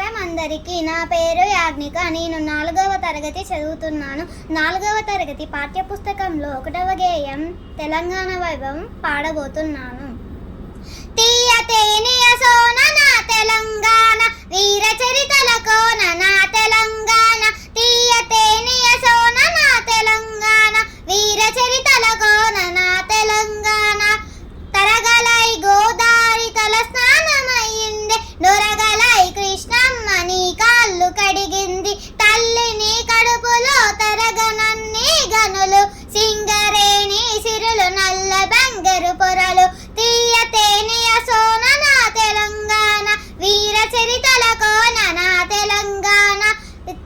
నమస్కారం అందరికీ. నా పేరు యాజ్ఞిక. నేను 4వ తరగతి చదువుతున్నాను. 4వ తరగతి పాఠ్యపుస్తకంలో 1వ గేయం తెలంగాణ వైభవం పాడబోతున్నాను. తీయ తేనియ సోన నా తెలంగాణ, వీర చరితల కోన నా తెలంగాణ. తీయ తేనియ సోన నా తెలంగాణ, వీర చరితల కోన నా తెలంగాణ. తరగలై గోదారి తల స్నానమయ్యింది, నొరగలై కృష్ణమ్మ నీ కాళ్ళు కడిగింది. తల్లిని కడుపులో తరగనన్ని గనులు, సింగరేణి సిరులు నల్ల బంగారు పొరలు. తీయ తేనియ సోన నా తెలంగాణ, వీర చరితల కోన నా తెలంగాణ.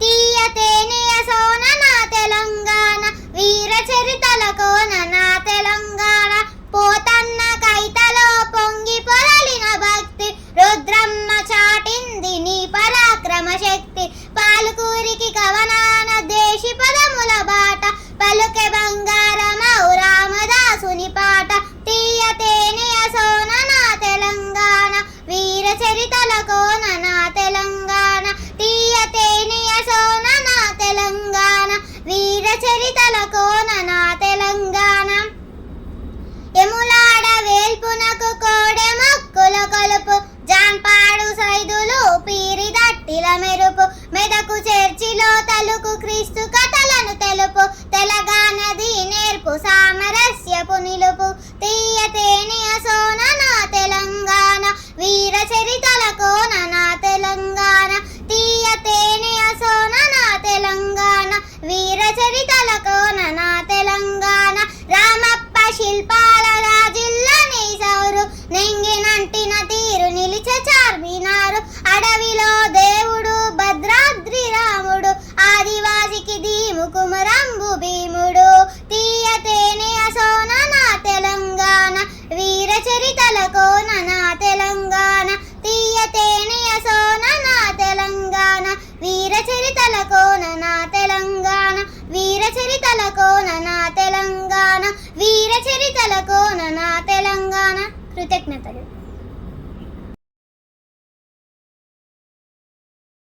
తీయ తేనియ సోన నా తెలంగాణ, వీర చరితల కోన నా తెలంగాణ. పోతన్న కైతలో పొంగి పొరలిన భక్తి, రుద్రమ్మ చాటింది నీ పరాక్రమ శక్తి. పాలుకూరికి కవనాన దేశి పదముల బాట, పలుకె బంగారమౌ రామదాసుని పాట. తీయ తేనియ సోన నా తెలంగాణ, వీర చరితల కోన నా తెలంగాణ. తీయ తేనియ సోన నా తెలంగాణ, వీర చరితల కోన నా తెలంగాణ. ఎములాడ వేల్పునకు కోడె మొక్కుల కొలుపు, జాన్పాడు సైదులు పీరి దట్టిల మెరుపు. మెదకు చర్చిలో తలుకు క్రీస్తు కథలను తెలుపు, తెలంగాణది నేర్పు సామరస్యపు నిలుపు. తీయ తేనియ సోన నా తెలంగాణ, వీర చరితల కోన నా తెలంగాణ. తీయ తేనియ సోన నా తెలంగాణ, వీర చరితల కోన నా తెలంగాణ. రామప్ప శిల్పాల రాజిల్లని సౌరు, నెంగినంటిన తీరు నిలిచే చార్మినారు. అడవిలో దేవుడు భద్రాద్రి రాముడు, ఆదివాసికి దీము కుమరంబు భీముడు. తీయ తేనియ సోన నా తెలంగాణ, వీర చరితల కోన నా తెలంగాణ. తీయ తేనియ సోన నా తెలంగాణ, వీర చరితల కోన నా తెలంగాణ. వీర చరితల కోన నా తెలంగాణ, వీర చరితల కోన నా తెలంగాణ. కృతజ్ఞతలు.